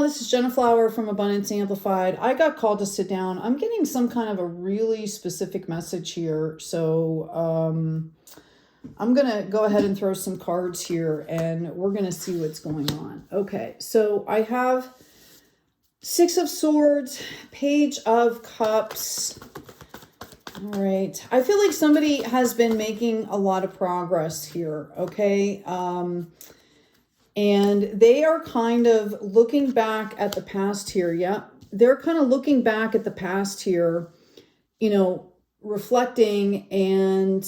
this is Jenna Flower from Abundance Amplified. I got called to sit down. I'm getting some kind of a really specific message here. So I'm going to go ahead and throw some cards here and we're going to see what's going on. Okay, so I have Six of Swords, Page of Cups. All right. I feel like somebody has been making a lot of progress here, okay? And they are kind of looking back at the past here. Yeah, they're kind of looking back at the past here, you know, reflecting, and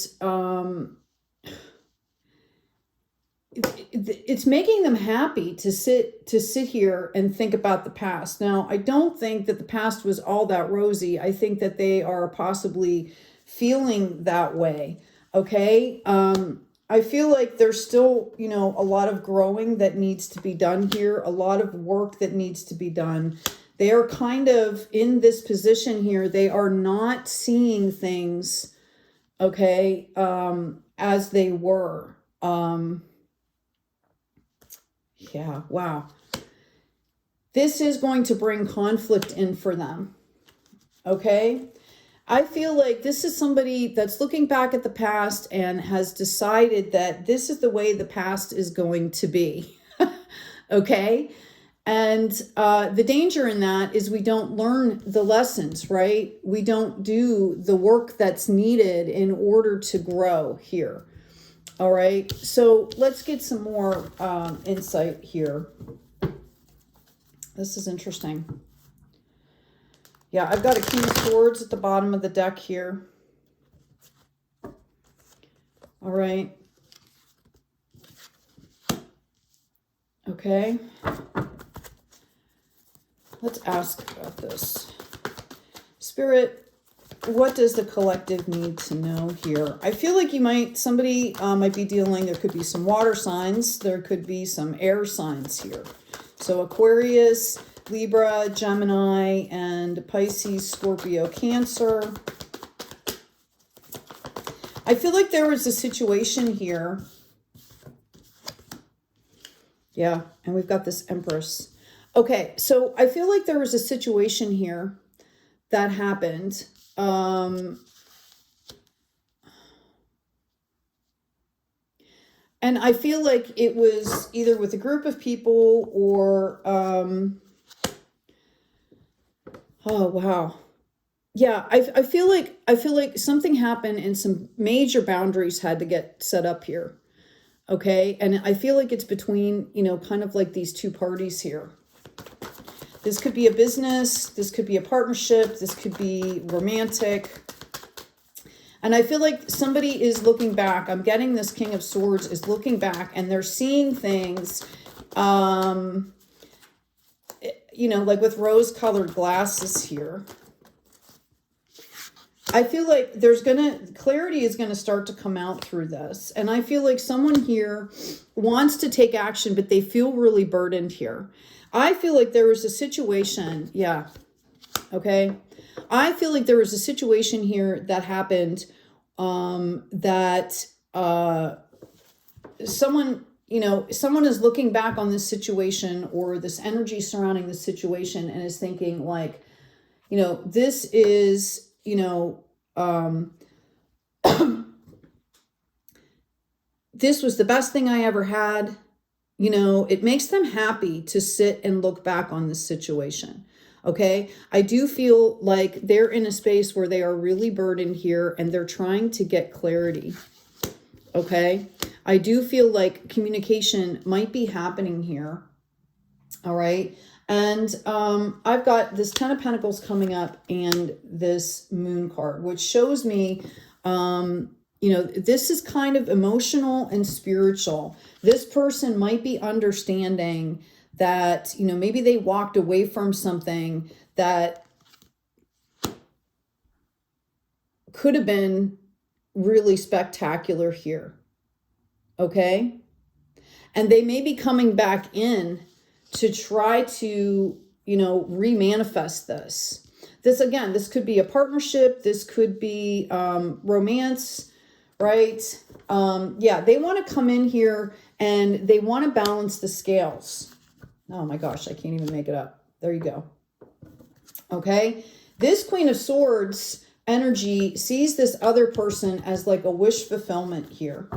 it's making them happy to sit here and think about the past. Now, I don't think that the past was all that rosy. I think that they are possibly feeling that way. Okay. I feel like there's still, you know, a lot of growing that needs to be done here, a lot of work that needs to be done. They are kind of in this position here. They are not seeing things, okay, as they were. Yeah, wow. This is going to bring conflict in for them, okay? I feel like this is somebody that's looking back at the past and has decided that this is the way the past is going to be. Okay. And the danger in that is we don't learn the lessons, right? We don't do the work that's needed in order to grow here. All right. So let's get some more insight here. This is interesting. Yeah, I've got a King of Swords at the bottom of the deck here. All right. Okay. Let's ask about this. Spirit, what does the collective need to know here? I feel like somebody might be dealing, there could be some water signs. There could be some air signs here. So Aquarius, Libra, Gemini, and Pisces, Scorpio, Cancer. I feel like there was a situation here. Yeah, and we've got this Empress. Okay, so I feel like there was a situation here that happened. And I feel like it was either with a group of people or... oh, wow. Yeah, I feel like something happened and some major boundaries had to get set up here. Okay. And I feel like it's between, you know, kind of like these two parties here. This could be a business. This could be a partnership. This could be romantic. And I feel like somebody is looking back. I'm getting this King of Swords is looking back and they're seeing things, you know, like with rose-colored glasses here. I feel like clarity is going to start to come out through this. And I feel like someone here wants to take action, but they feel really burdened here. I feel like there was a situation. Yeah. Okay. I feel like there was a situation here that happened, that someone is looking back on this situation or this energy surrounding this situation and is thinking like, you know, this is, you know, this was the best thing I ever had. You know, it makes them happy to sit and look back on this situation. Okay. I do feel like they're in a space where they are really burdened here and they're trying to get clarity. Okay. I do feel like communication might be happening here. All right. And I've got this Ten of Pentacles coming up and this Moon card, which shows me, you know, this is kind of emotional and spiritual. This person might be understanding that, you know, maybe they walked away from something that could have been really spectacular here. Okay. And they may be coming back in to try to, you know, remanifest this. This, again, this could be a partnership. This could be romance, right? Yeah, they want to come in here and they want to balance the scales. Oh my gosh, I can't even make it up. There you go. Okay. This Queen of Swords energy sees this other person as like a wish fulfillment here.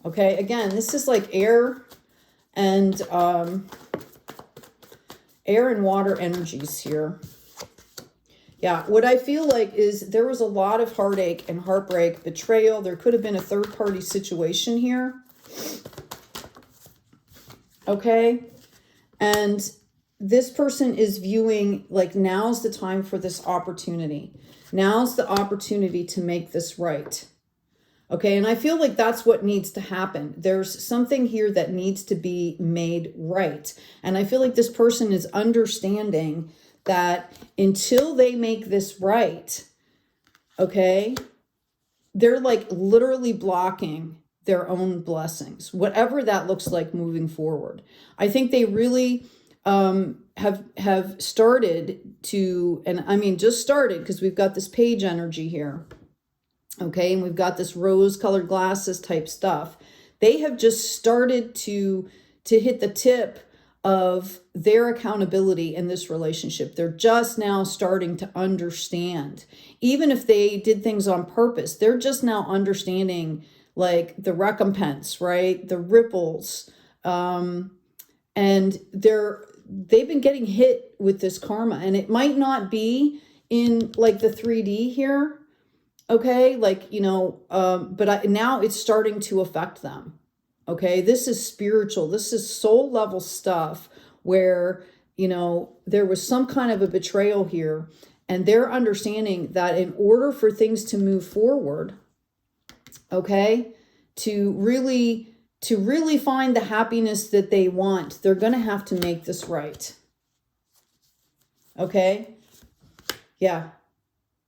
Okay. Again, this is like air and water energies here. Yeah, what I feel like is there was a lot of heartache and heartbreak, betrayal. There could have been a third-party situation here. Okay? And this person is viewing, like, now's the time for this opportunity. Now's the opportunity to make this right. Okay, and I feel like that's what needs to happen. There's something here that needs to be made right. And I feel like this person is understanding that until they make this right, okay, they're like literally blocking their own blessings, whatever that looks like moving forward. I think they really have started to, and I mean just started, because we've got this page energy here, okay, and we've got this rose-colored glasses type stuff. They have just started to hit the tip of their accountability in this relationship. They're just now starting to understand. Even if they did things on purpose, they're just now understanding like the recompense, right? The ripples. And they've been getting hit with this karma, and it might not be in like the 3D here. Okay. Like, you know, but now it's starting to affect them. Okay, this is spiritual. This is soul level stuff where, you know, there was some kind of a betrayal here, and they're understanding that in order for things to move forward, okay, to really find the happiness that they want, they're going to have to make this right. Okay? Yeah.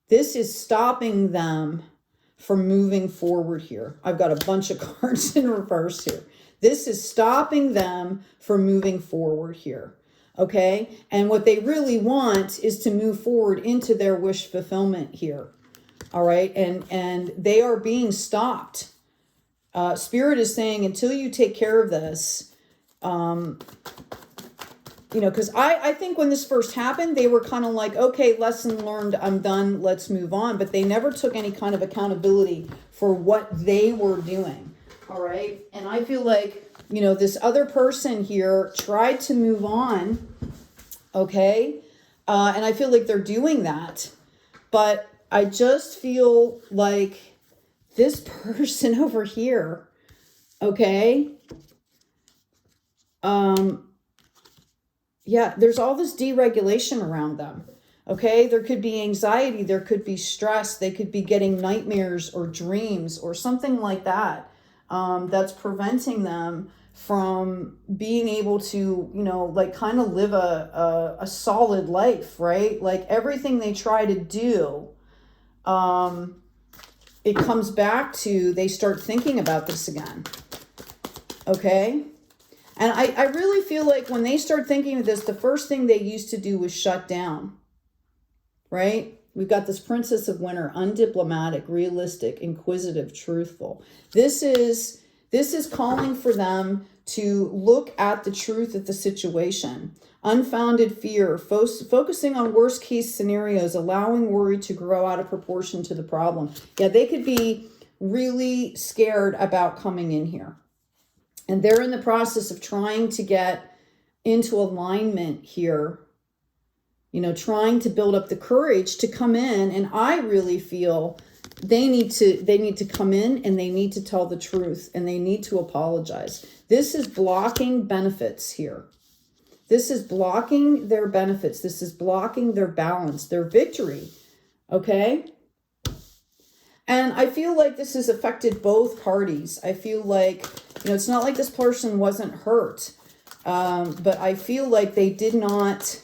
This is stopping them from moving forward here. I've got a bunch of cards in reverse here. This is stopping them from moving forward here. Okay? And what they really want is to move forward into their wish fulfillment here. All right? And they are being stopped. Spirit is saying, until you take care of this, you know, because I think when this first happened, they were kind of like, okay, lesson learned, I'm done, let's move on. But they never took any kind of accountability for what they were doing. All right. And I feel like, you know, this other person here tried to move on. Okay. And I feel like they're doing that. But I just feel like this person over here, okay, yeah, there's all this deregulation around them. Okay, there could be anxiety, there could be stress, they could be getting nightmares or dreams or something like that, that's preventing them from being able to, you know, like kind of live a solid life, right? Like everything they try to do, it comes back to they start thinking about this again. Okay. And I really feel like when they start thinking of this, the first thing they used to do was shut down, right? We've got this Princess of Winter, undiplomatic, realistic, inquisitive, truthful. This is calling for them to look at the truth of the situation. Unfounded fear, focusing on worst case scenarios, allowing worry to grow out of proportion to the problem. Yeah, they could be really scared about coming in here. And they're in the process of trying to get into alignment here, you know, trying to build up the courage to come in. And I really feel they need to come in and they need to tell the truth and they need to apologize. This is blocking benefits here. This is blocking their benefits. This is blocking their balance, their victory. Okay? And I feel like this has affected both parties. I feel like, you know, it's not like this person wasn't hurt. But I feel like they did not,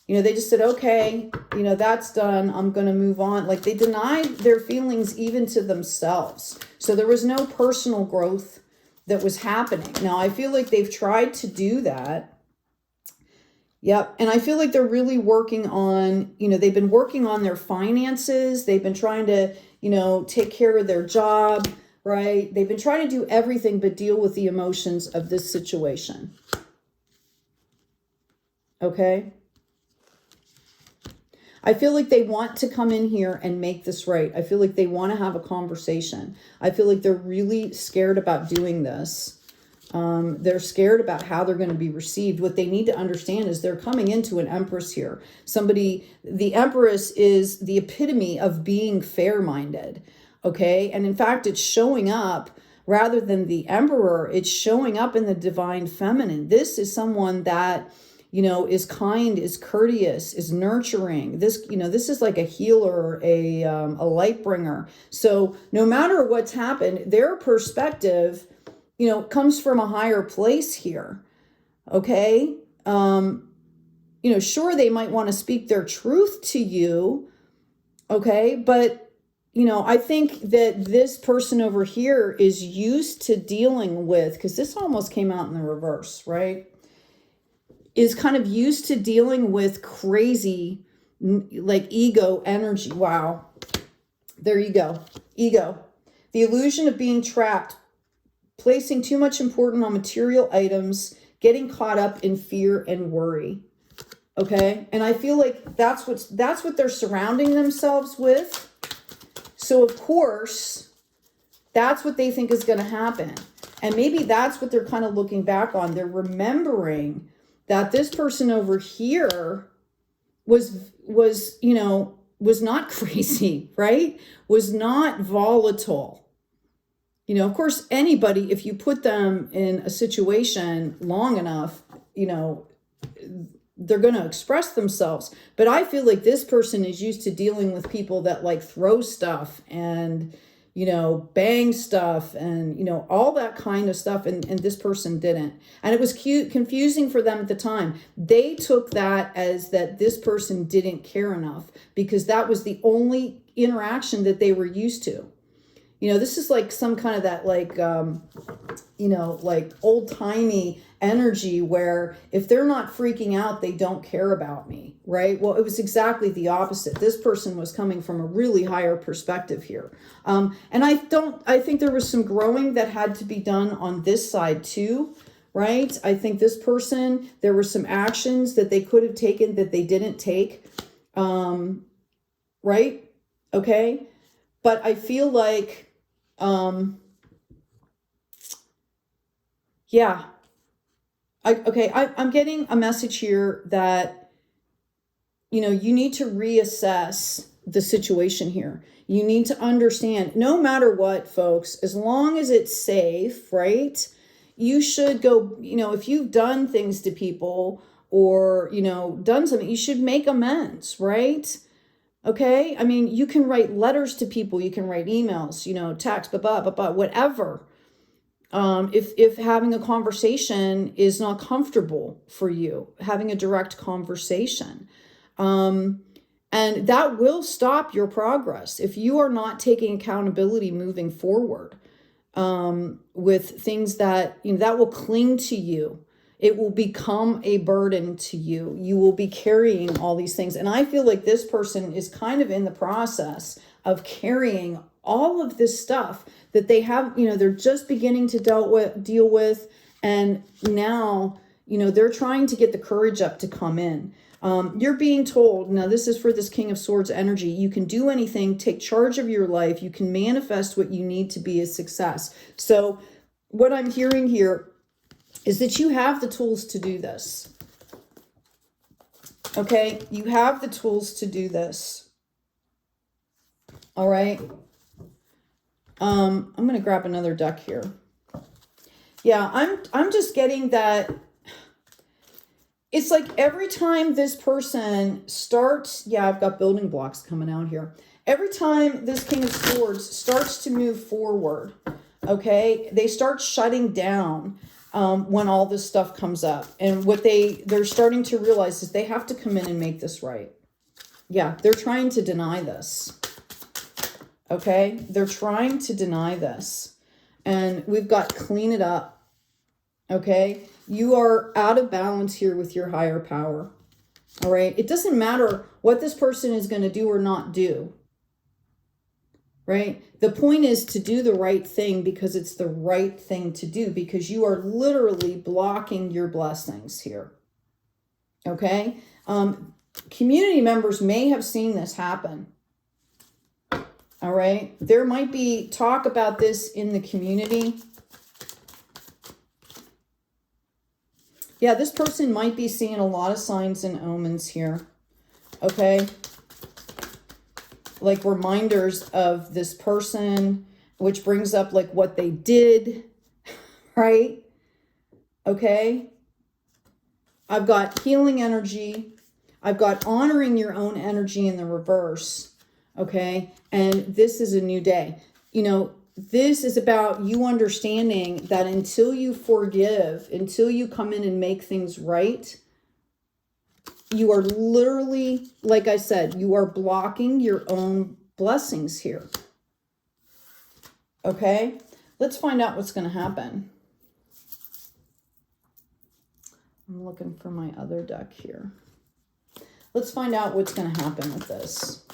you know, they just said, okay, you know, that's done. I'm going to move on. Like they denied their feelings even to themselves. So there was no personal growth that was happening. Now, I feel like they've tried to do that. Yep. And I feel like they're really working on, you know, they've been working on their finances. They've been trying to, you know, take care of their job, right? They've been trying to do everything but deal with the emotions of this situation. Okay? I feel like they want to come in here and make this right. I feel like they want to have a conversation. I feel like they're really scared about doing this. They're scared about how they're going to be received. What they need to understand is they're coming into an empress here. The empress is the epitome of being fair-minded. Okay. And in fact, it's showing up rather than the emperor. It's showing up in the divine feminine. This is someone that, is kind, is courteous, is nurturing. This is like a healer, a light bringer. So no matter what's happened, their perspective, comes from a higher place here. Okay. Sure, they might want to speak their truth to you. Okay. But, I think that this person over here is used to dealing with, because this almost came out in the reverse, right? Is kind of used to dealing with crazy, like ego energy. Wow. There you go. Ego. The illusion of being trapped, placing too much importance on material items, getting caught up in fear and worry. Okay. And I feel like that's what they're surrounding themselves with. So of course, that's what they think is going to happen. And maybe that's what they're kind of looking back on. They're remembering that this person over here was not crazy, right? Was not volatile. Of course, anybody, if you put them in a situation long enough, they're going to express themselves. But I feel like this person is used to dealing with people that like throw stuff and, bang stuff and, all that kind of stuff. And this person didn't. And it was confusing for them at the time. They took that as that this person didn't care enough because that was the only interaction that they were used to. This is like some kind of that like, like old timey energy where if they're not freaking out, they don't care about me, right? Well, it was exactly the opposite. This person was coming from a really higher perspective here. And I think there was some growing that had to be done on this side too, right? I think this person, there were some actions that they could have taken that they didn't take, right? Okay. But I feel like, yeah. I'm getting a message here that, you need to reassess the situation here. You need to understand, no matter what, folks, as long as it's safe, right? You should go, if you've done things to people or, done something, you should make amends, right? Okay. I mean, you can write letters to people, you can write emails, text, whatever. If having a conversation is not comfortable for you, having a direct conversation, and that will stop your progress if you are not taking accountability moving forward, with things that, that will cling to you. It will become a burden to you. You will be carrying all these things. And I feel like this person is kind of in the process of carrying all of this stuff that they have, they're just beginning to deal with. And now, they're trying to get the courage up to come in. You're being told, now this is for this King of Swords energy, you can do anything, take charge of your life. You can manifest what you need to be a success. So what I'm hearing here is that you have the tools to do this. Okay, you have the tools to do this. All right. I'm going to grab another deck here. Yeah, I'm just getting that it's like every time this person starts, yeah, I've got building blocks coming out here. Every time this King of Swords starts to move forward, okay, they start shutting down when all this stuff comes up. And what they're starting to realize is they have to come in and make this right. Yeah, they're trying to deny this. Okay, they're trying to deny this. And we've got clean it up. Okay, you are out of balance here with your higher power. All right, it doesn't matter what this person is going to do or not do. Right? The point is to do the right thing because it's the right thing to do, because you are literally blocking your blessings here. Okay. Community members may have seen this happen. All right. There might be talk about this in the community. Yeah, this person might be seeing a lot of signs and omens here. Okay. Like reminders of this person, which brings up like what they did, right? Okay. I've got healing energy. I've got honoring your own energy in the reverse. Okay. And this is a new day. You know, this is about you understanding that until you forgive, until you come in and make things right, you are literally, like I said, you are blocking your own blessings here. Okay. Let's find out what's going to happen. I'm looking for my other deck here. Let's find out what's going to happen with this.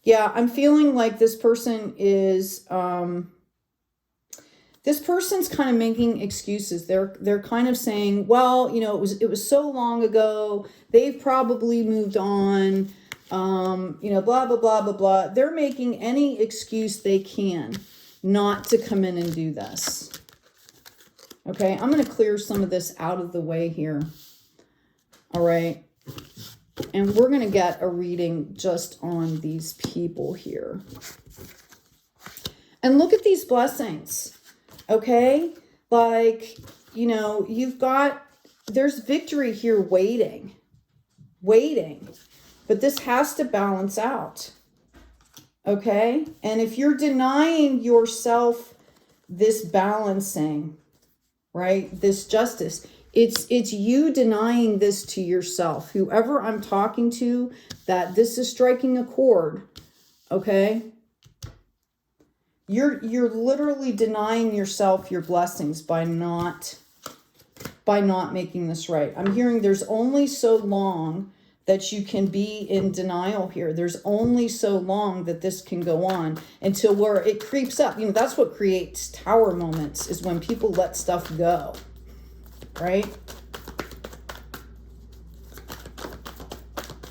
Yeah, I'm feeling like this person is, this person's kind of making excuses. They're kind of saying, well, you know, it was so long ago. They've probably moved on. You know, blah, blah, blah, blah, blah. They're making any excuse they can not to come in and do this. Okay, I'm going to clear some of this out of the way here. All right. And we're going to get a reading just on these people here. And look at these blessings. Okay. Like, you know, there's victory here waiting. But this has to balance out. Okay. And if you're denying yourself this balancing, right, this justice, it's you denying this to yourself. Whoever I'm talking to, that this is striking a chord, okay? You're literally denying yourself your blessings by not making this right. I'm hearing there's only so long that you can be in denial here. There's only so long that this can go on until where it creeps up. You know, that's what creates tower moments, is when people let stuff go. Right?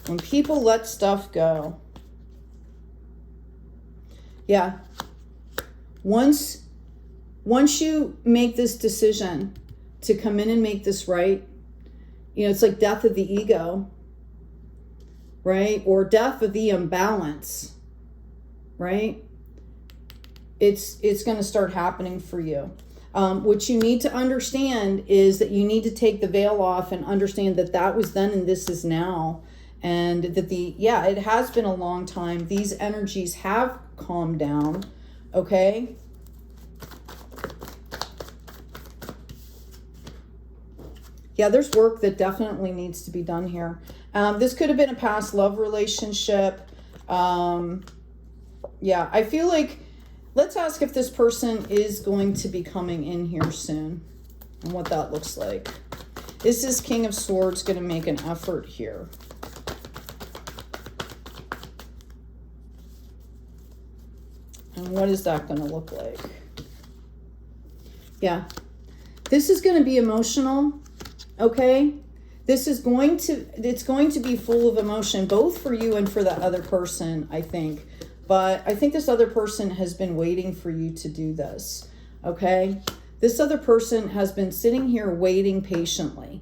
When people let stuff go. Yeah. Once you make this decision to come in and make this right, you know, it's like death of the ego, right? Or death of the imbalance, right? It's going to start happening for you. What you need to understand is that you need to take the veil off and understand that that was then and this is now. And that it has been a long time. These energies have calmed down. Okay. Yeah, there's work that definitely needs to be done here. This could have been a past love relationship. Yeah, I feel like, let's ask if this person is going to be coming in here soon and what that looks like. Is this King of Swords going to make an effort here? And what is that going to look like? Yeah, this is going to be emotional. Okay. It's going to be full of emotion, both for you and for the other person, I think. But I think this other person has been waiting for you to do this, okay? This other person has been sitting here waiting patiently.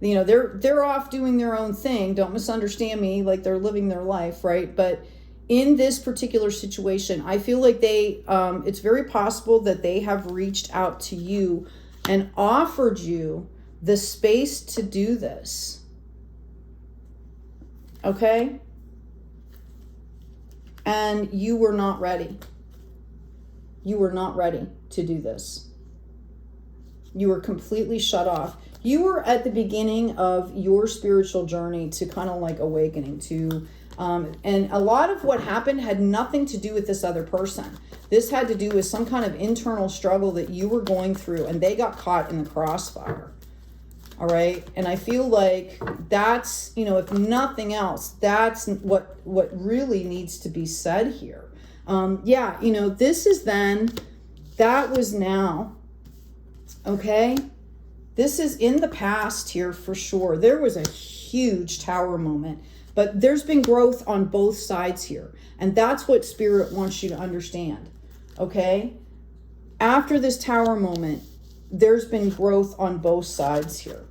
You know, they're off doing their own thing. Don't misunderstand me, like they're living their life, right? But in this particular situation, I feel like it's very possible that they have reached out to you and offered you the space to do this, okay? And you were not ready. You were not ready to do this. You were completely shut off. You were at the beginning of your spiritual journey to kind of like awakening to, and a lot of what happened had nothing to do with this other person. This had to do with some kind of internal struggle that you were going through, and they got caught in the crossfire. All right. And I feel like that's, you know, if nothing else, that's what really needs to be said here. Yeah, you know, this is then That was now. Okay? This is in the past here for sure. There was a huge Tower moment, but there's been growth on both sides here. And that's what Spirit wants you to understand. Okay? After this Tower moment, there's been growth on both sides here.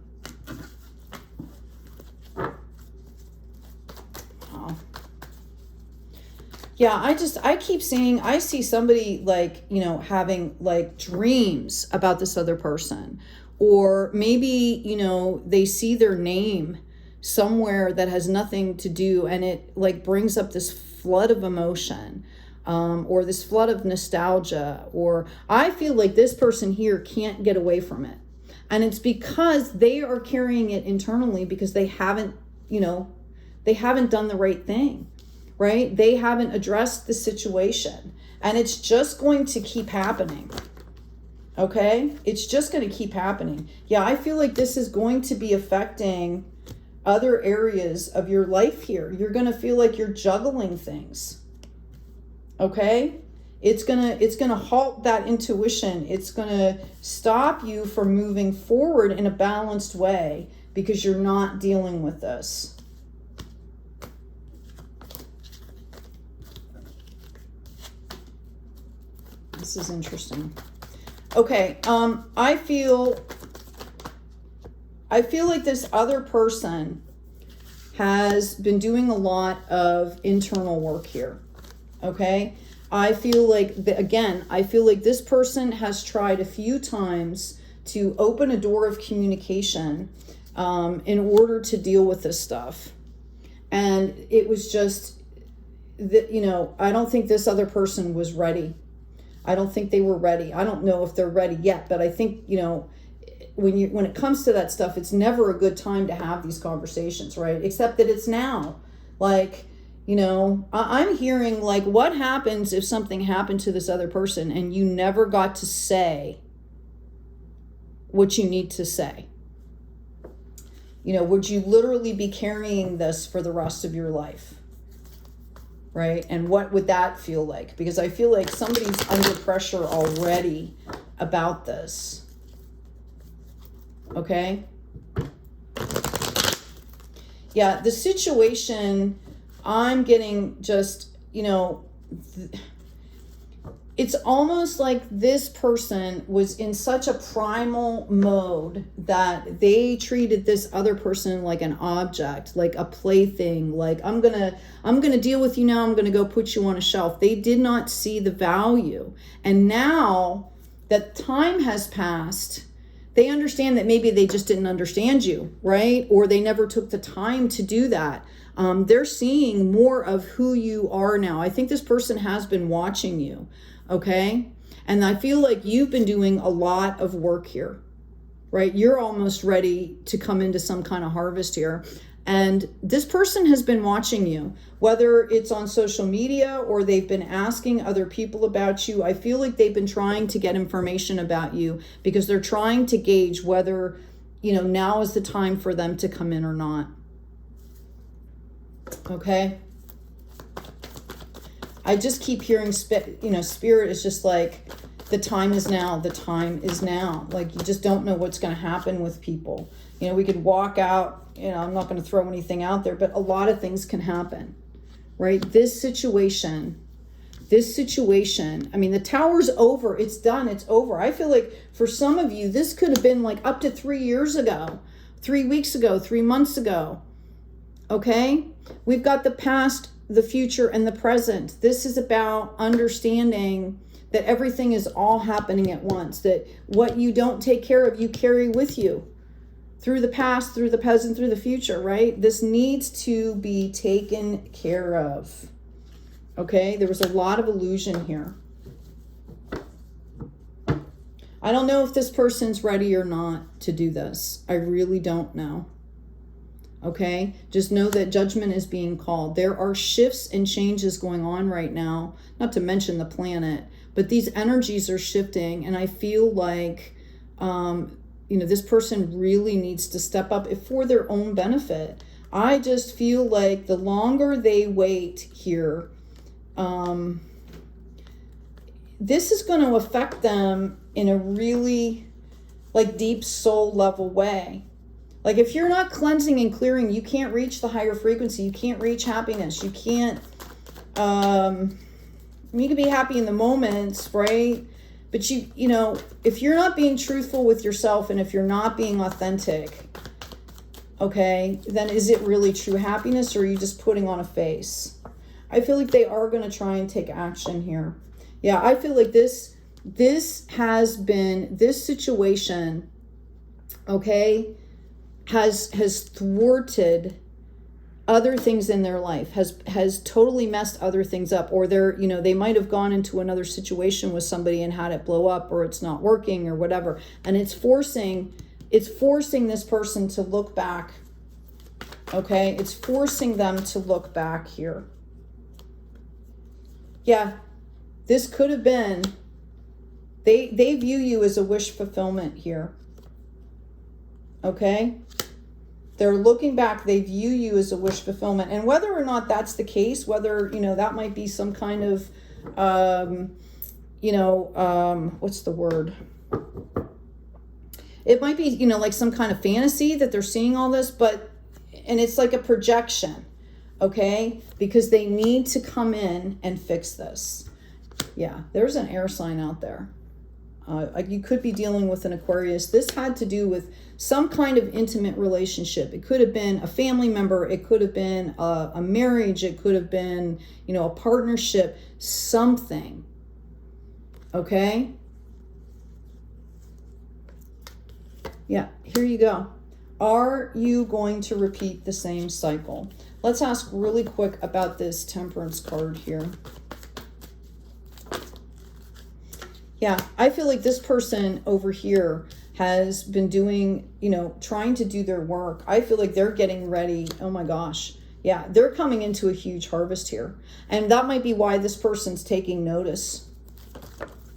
Yeah, I keep seeing, I see somebody like, you know, having like dreams about this other person. Or maybe, you know, they see their name somewhere that has nothing to do, and it like brings up this flood of emotion, or this flood of nostalgia. Or I feel like this person here can't get away from it. And it's because they are carrying it internally because they haven't, you know, they haven't done the right thing. Right? They haven't addressed the situation, and it's just going to keep happening. Okay? It's just going to keep happening. Yeah, I feel like this is going to be affecting other areas of your life here. You're going to feel like you're juggling things. Okay? It's going to halt that intuition. It's going to stop you from moving forward in a balanced way because you're not dealing with this. This is interesting. Okay, I feel like this other person has been doing a lot of internal work here. Okay, I feel like, I feel like this person has tried a few times to open a door of communication in order to deal with this stuff. And it was just, that, you know, I don't think this other person was ready. I don't think they were ready. I don't know if they're ready yet, but I think, you know, when it comes to that stuff, it's never a good time to have these conversations, right? Except that it's now. Like, you know, I'm hearing like, what happens if something happened to this other person and you never got to say what you need to say? You know, would you literally be carrying this for the rest of your life? Right? And what would that feel like? Because I feel like somebody's under pressure already about this. Okay? Yeah, the situation, I'm getting just, you know, it's almost like this person was in such a primal mode that they treated this other person like an object, like a plaything, like I'm gonna deal with you now, I'm gonna go put you on a shelf. They did not see the value. And now that time has passed, they understand that maybe they just didn't understand you, right? Or they never took the time to do that. They're seeing more of who you are now. I think this person has been watching you. Okay. And I feel like you've been doing a lot of work here, right? You're almost ready to come into some kind of harvest here. And this person has been watching you, whether it's on social media or they've been asking other people about you. I feel like they've been trying to get information about you because they're trying to gauge whether, you know, now is the time for them to come in or not. Okay. I just keep hearing, you know, Spirit is just like, the time is now. The time is now. Like, you just don't know what's going to happen with people. You know, we could walk out, you know, I'm not going to throw anything out there, but a lot of things can happen, right? This situation, I mean, the Tower's over. It's done. It's over. I feel like for some of you, this could have been like up to 3 years ago, 3 weeks ago, 3 months ago. Okay? We've got the past, the future, and the present. This is about understanding that everything is all happening at once, that what you don't take care of, you carry with you through the past, through the present, through the future, right? This needs to be taken care of. Okay? There was a lot of illusion here. I don't know if this person's ready or not to do this. I really don't know. Okay, just know that judgment is being called. There are shifts and changes going on right now, not to mention the planet, but these energies are shifting. And I feel like, you know, this person really needs to step up for their own benefit. I just feel like the longer they wait here, this is going to affect them in a really like deep soul level way. Like if you're not cleansing and clearing, you can't reach the higher frequency. You can't reach happiness. You can't, you can be happy in the moments, right? But you know, if you're not being truthful with yourself and if you're not being authentic, okay, then is it really true happiness, or are you just putting on a face? I feel like they are going to try and take action here. Yeah, I feel like this situation, okay, has thwarted other things in their life, has totally messed other things up, or they're, you know, they might have gone into another situation with somebody and had it blow up, or it's not working or whatever. And it's forcing this person to look back. Okay. It's forcing them to look back here. Yeah. This could have been, they view you as a wish fulfillment here. Okay. They're looking back, they view you as a wish fulfillment. And whether or not that's the case, whether, you know, that might be some kind of, what's the word? It might be, you know, like some kind of fantasy that they're seeing all this, and it's like a projection, okay? Because they need to come in and fix this. Yeah, there's an air sign out there. You could be dealing with an Aquarius. This had to do with some kind of intimate relationship. It could have been a family member. It could have been a marriage. It could have been, you know, a partnership, something. Okay? Yeah, here you go. Are you going to repeat the same cycle? Let's ask really quick about this Temperance card here. Yeah, I feel like this person over here has been doing, you know, trying to do their work. I feel like they're getting ready. Oh my gosh. Yeah, they're coming into a huge harvest here. And that might be why this person's taking notice.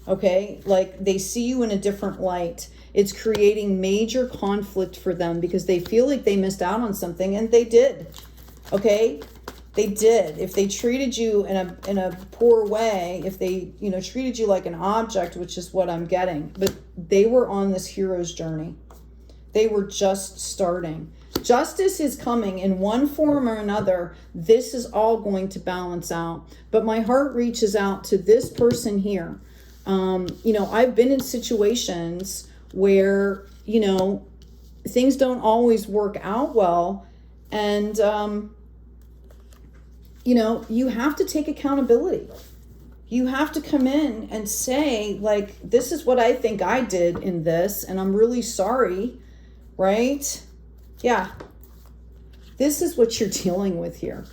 Okay, like they see you in a different light. It's creating major conflict for them because they feel like they missed out on something, and they did. Okay? They did. If they treated you in a poor way, if they, you know, treated you like an object, which is what I'm getting, but they were on this hero's journey. They were just starting. Justice is coming in one form or another. This is all going to balance out. But my heart reaches out to this person here. You know, I've been in situations where, you know, things don't always work out well. And, you know, you have to take accountability. You have to come in and say, like, this is what I think I did in this, and I'm really sorry, right? Yeah. This is what you're dealing with here.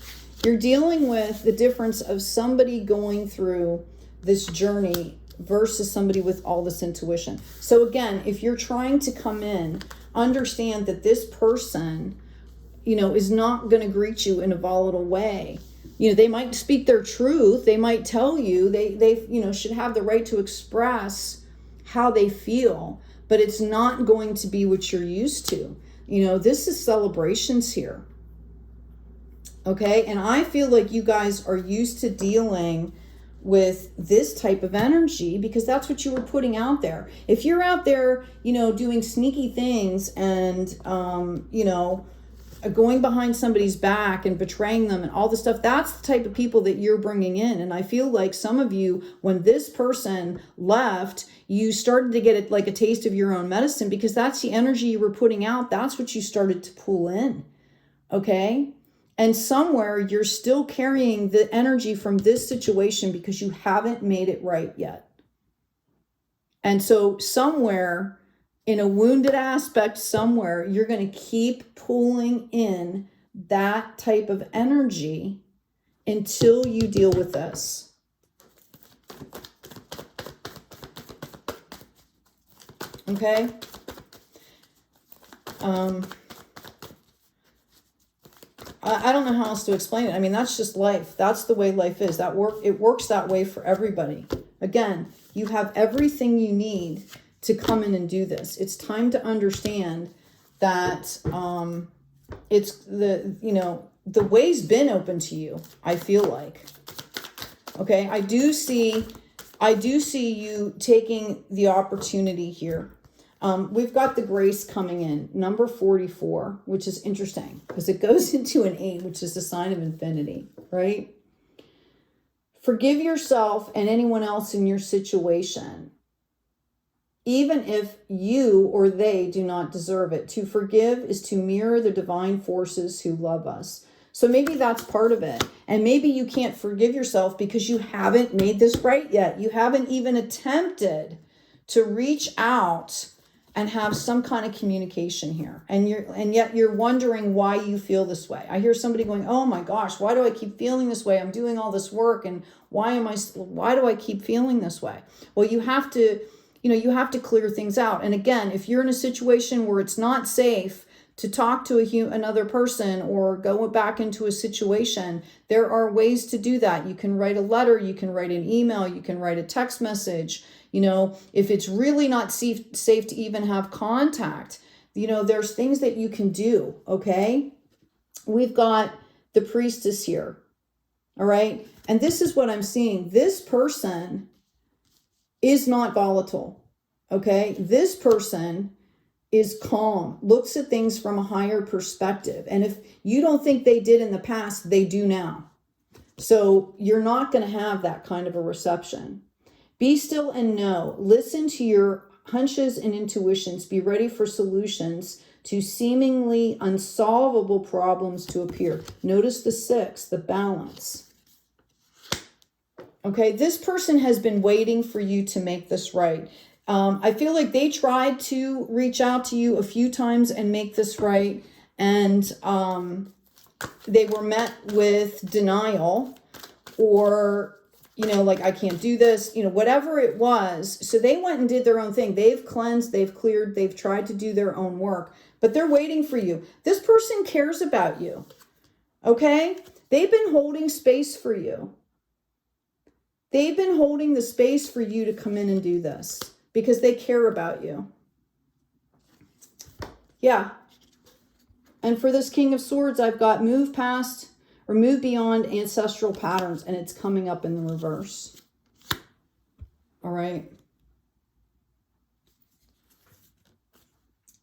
You're dealing with the difference of somebody going through this journey versus somebody with all this intuition. So again, if you're trying to come in, understand that this person, you know, is not going to greet you in a volatile way. You know, they might speak their truth. They might tell you they you know, should have the right to express how they feel, but it's not going to be what you're used to. You know, this is celebrations here. Okay. And I feel like you guys are used to dealing with this type of energy because that's what you were putting out there. If you're out there, you know, doing sneaky things and, you know, going behind somebody's back and betraying them and all this stuff, that's the type of people that you're bringing in. And I feel like some of you, when this person left, you started to get like a taste of your own medicine because that's the energy you were putting out. That's what you started to pull in. Okay. And somewhere you're still carrying the energy from this situation because you haven't made it right yet. And so somewhere in a wounded aspect, somewhere you're going to keep pulling in that type of energy until you deal with this. Okay? I don't know how else to explain it. I mean, that's just life. That's the way life is. It works that way for everybody. Again, you have everything you need to come in and do this. It's time to understand that it's the way's been open to you, I feel like. Okay, I do see I do see you taking the opportunity here. We've got the grace coming in, number 44, which is interesting because it goes into an 8, which is a sign of infinity, right? Forgive yourself and anyone else in your situation, even if you or they do not deserve it. To forgive is to mirror the divine forces who love us. So maybe that's part of it. And maybe you can't forgive yourself because you haven't made this right yet. You haven't even attempted to reach out and have some kind of communication here. And yet you're wondering why you feel this way. I hear somebody going, oh my gosh, why do I keep feeling this way? I'm doing all this work and why do I keep feeling this way? Well, you have to clear things out. And again, if you're in a situation where it's not safe to talk to another person or go back into a situation, there are ways to do that. You can write a letter, you can write an email, you can write a text message. If it's really not safe to even have contact, there's things that you can do, okay? We've got the priestess here, all right? And this is what I'm seeing. This person is not volatile, okay? This person is calm, looks at things from a higher perspective. And if you don't think they did in the past, they do now. So you're not going to have that kind of a reception. Be still and know. Listen to your hunches and intuitions. Be ready for solutions to seemingly unsolvable problems to appear. Notice the 6, the balance. Okay, this person has been waiting for you to make this right. I feel like they tried to reach out to you a few times and make this right. And they were met with denial or, like, I can't do this, whatever it was. So they went and did their own thing. They've cleansed, they've cleared, they've tried to do their own work, but they're waiting for you. This person cares about you. Okay? They've been holding space for you. They've been holding the space for you to come in and do this because they care about you. Yeah. And for this King of Swords, I've got move past or move beyond ancestral patterns, and it's coming up in the reverse. All right.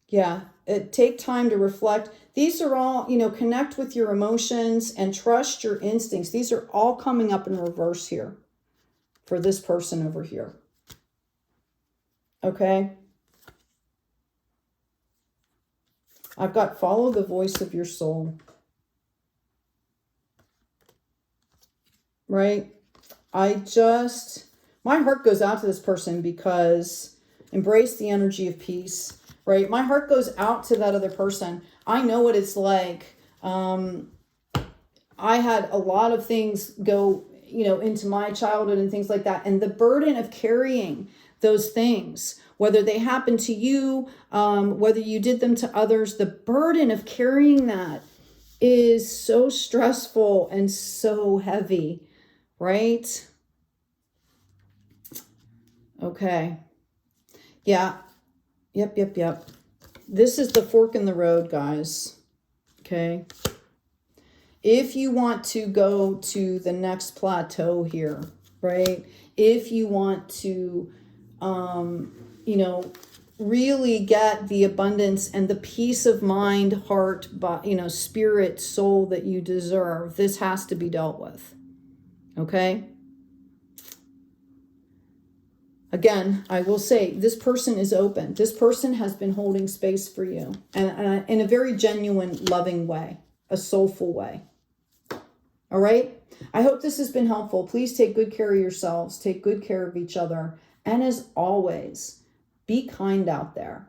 Yeah. Take time to reflect. These are all, connect with your emotions and trust your instincts. These are all coming up in reverse here for this person over here. Okay. I've got follow the voice of your soul. Right? My heart goes out to this person because embrace the energy of peace, right? My heart goes out to that other person. I know what it's like. I had a lot of things go, into my childhood and things like that. And the burden of carrying those things, whether they happen to you, whether you did them to others, the burden of carrying that is so stressful and so heavy, right? Okay. Yeah. Yep. This is the fork in the road, guys. Okay. If you want to go to the next plateau here, right? If you want to, really get the abundance and the peace of mind, heart, spirit, soul that you deserve, this has to be dealt with. Okay? Again, I will say this person is open. This person has been holding space for you and in a very genuine, loving way, a soulful way. All right? I hope this has been helpful. Please take good care of yourselves. Take good care of each other. And as always, be kind out there.